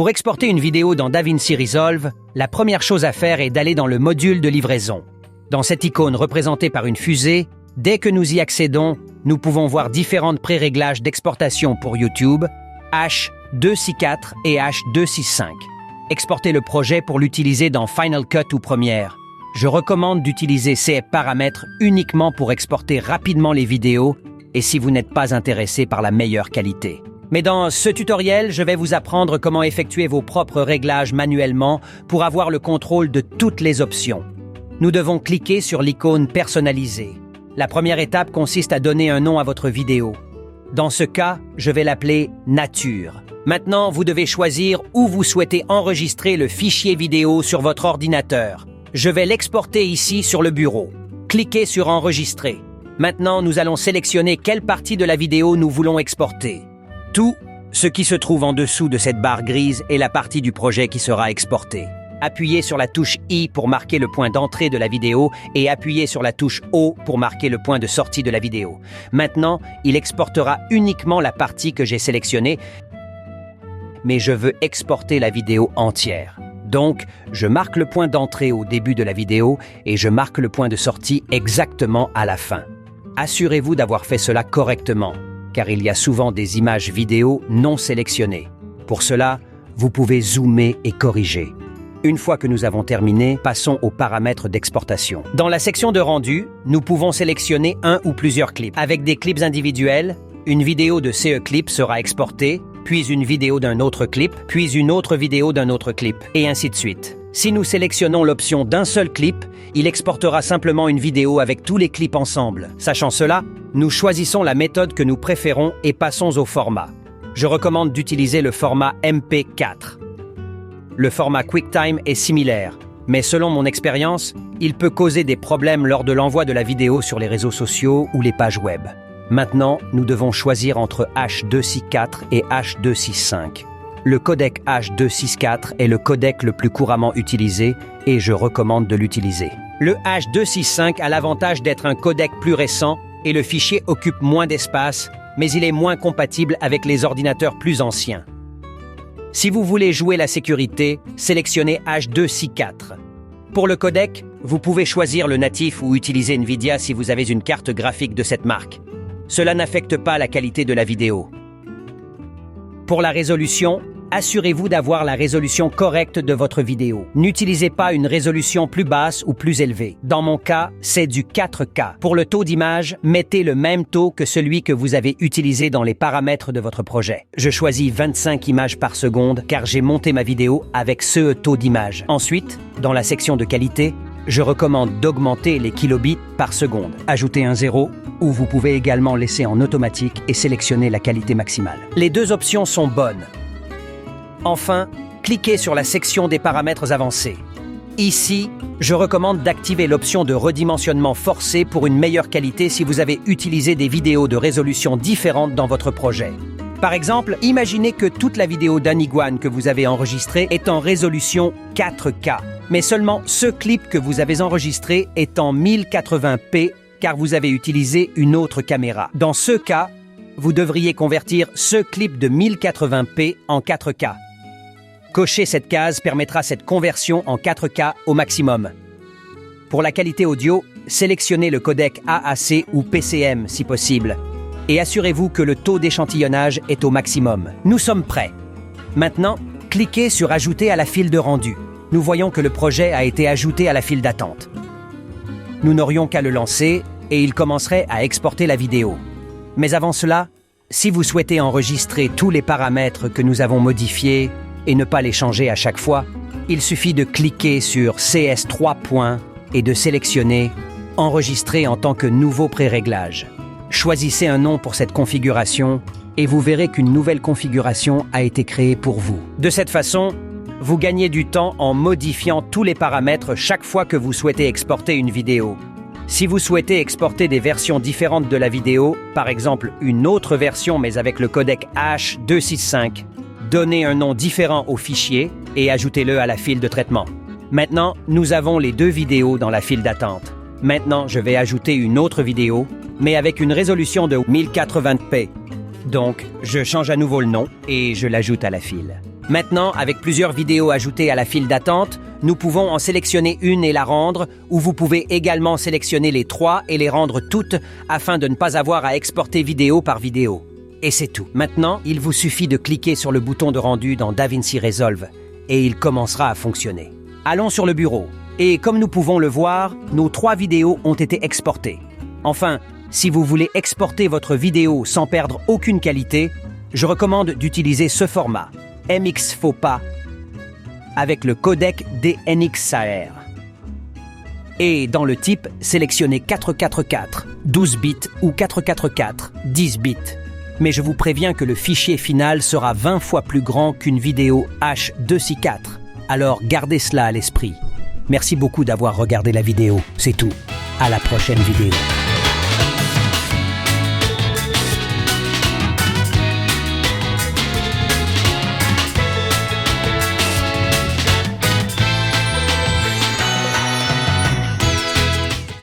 Pour exporter une vidéo dans DaVinci Resolve, la première chose à faire est d'aller dans le module de livraison. Dans cette icône représentée par une fusée, dès que nous y accédons, nous pouvons voir différentes pré-réglages d'exportation pour YouTube, H264 et H265. Exportez le projet pour l'utiliser dans Final Cut ou Premiere. Je recommande d'utiliser ces paramètres uniquement pour exporter rapidement les vidéos et si vous n'êtes pas intéressé par la meilleure qualité. Mais dans ce tutoriel, je vais vous apprendre comment effectuer vos propres réglages manuellement pour avoir le contrôle de toutes les options. Nous devons cliquer sur l'icône personnalisée. La première étape consiste à donner un nom à votre vidéo. Dans ce cas, je vais l'appeler Nature. Maintenant, vous devez choisir où vous souhaitez enregistrer le fichier vidéo sur votre ordinateur. Je vais l'exporter ici sur le bureau. Cliquez sur Enregistrer. Maintenant, nous allons sélectionner quelle partie de la vidéo nous voulons exporter. Tout ce qui se trouve en dessous de cette barre grise est la partie du projet qui sera exportée. Appuyez sur la touche I pour marquer le point d'entrée de la vidéo et appuyez sur la touche O pour marquer le point de sortie de la vidéo. Maintenant, il exportera uniquement la partie que j'ai sélectionnée, mais je veux exporter la vidéo entière. Donc, je marque le point d'entrée au début de la vidéo et je marque le point de sortie exactement à la fin. Assurez-vous d'avoir fait cela correctement, car il y a souvent des images vidéo non sélectionnées. Pour cela, vous pouvez zoomer et corriger. Une fois que nous avons terminé, passons aux paramètres d'exportation. Dans la section de rendu, nous pouvons sélectionner un ou plusieurs clips. Avec des clips individuels, une vidéo de CE Clip sera exportée, puis une vidéo d'un autre clip, puis une autre vidéo d'un autre clip, et ainsi de suite. Si nous sélectionnons l'option d'un seul clip, il exportera simplement une vidéo avec tous les clips ensemble. Sachant cela, nous choisissons la méthode que nous préférons et passons au format. Je recommande d'utiliser le format MP4. Le format QuickTime est similaire, mais selon mon expérience, il peut causer des problèmes lors de l'envoi de la vidéo sur les réseaux sociaux ou les pages web. Maintenant, nous devons choisir entre H264 et H265. Le codec H264 est le codec le plus couramment utilisé et je recommande de l'utiliser. Le H265 a l'avantage d'être un codec plus récent et le fichier occupe moins d'espace, mais il est moins compatible avec les ordinateurs plus anciens. Si vous voulez jouer la sécurité, sélectionnez H264. Pour le codec, vous pouvez choisir le natif ou utiliser NVIDIA si vous avez une carte graphique de cette marque. Cela n'affecte pas la qualité de la vidéo. Pour la résolution, assurez-vous d'avoir la résolution correcte de votre vidéo. N'utilisez pas une résolution plus basse ou plus élevée. Dans mon cas, c'est du 4K. Pour le taux d'image, mettez le même taux que celui que vous avez utilisé dans les paramètres de votre projet. Je choisis 25 images par seconde car j'ai monté ma vidéo avec ce taux d'image. Ensuite, dans la section de qualité, je recommande d'augmenter les kilobits par seconde. Ajoutez un 0 ou vous pouvez également laisser en automatique et sélectionner la qualité maximale. Les deux options sont bonnes. Enfin, cliquez sur la section des paramètres avancés. Ici, je recommande d'activer l'option de redimensionnement forcé pour une meilleure qualité si vous avez utilisé des vidéos de résolution différentes dans votre projet. Par exemple, imaginez que toute la vidéo d'un iguane que vous avez enregistrée est en résolution 4K, mais seulement ce clip que vous avez enregistré est en 1080p car vous avez utilisé une autre caméra. Dans ce cas, vous devriez convertir ce clip de 1080p en 4K. Cocher cette case permettra cette conversion en 4K au maximum. Pour la qualité audio, sélectionnez le codec AAC ou PCM si possible. Et assurez-vous que le taux d'échantillonnage est au maximum. Nous sommes prêts. Maintenant, cliquez sur Ajouter à la file de rendu. Nous voyons que le projet a été ajouté à la file d'attente. Nous n'aurions qu'à le lancer et il commencerait à exporter la vidéo. Mais avant cela, si vous souhaitez enregistrer tous les paramètres que nous avons modifiés et ne pas les changer à chaque fois, il suffit de cliquer sur CS3 points et de sélectionner « Enregistrer en tant que nouveau pré-réglage ». Choisissez un nom pour cette configuration et vous verrez qu'une nouvelle configuration a été créée pour vous. De cette façon, vous gagnez du temps en modifiant tous les paramètres chaque fois que vous souhaitez exporter une vidéo. Si vous souhaitez exporter des versions différentes de la vidéo, par exemple une autre version mais avec le codec H265, donnez un nom différent au fichier et ajoutez-le à la file de traitement. Maintenant, nous avons les deux vidéos dans la file d'attente. Maintenant, je vais ajouter une autre vidéo, mais avec une résolution de 1080p. Donc, je change à nouveau le nom et je l'ajoute à la file. Maintenant, avec plusieurs vidéos ajoutées à la file d'attente, nous pouvons en sélectionner une et la rendre, ou vous pouvez également sélectionner les 3 et les rendre toutes afin de ne pas avoir à exporter vidéo par vidéo. Et c'est tout. Maintenant, il vous suffit de cliquer sur le bouton de rendu dans DaVinci Resolve et il commencera à fonctionner. Allons sur le bureau. Et comme nous pouvons le voir, nos 3 vidéos ont été exportées. Enfin, si vous voulez exporter votre vidéo sans perdre aucune qualité, je recommande d'utiliser ce format, MXFOPA, avec le codec DNxHR. Et dans le type, sélectionnez 444, 12 bits ou 444, 10 bits. Mais je vous préviens que le fichier final sera 20 fois plus grand qu'une vidéo H264. Alors gardez cela à l'esprit. Merci beaucoup d'avoir regardé la vidéo, c'est tout. À la prochaine vidéo.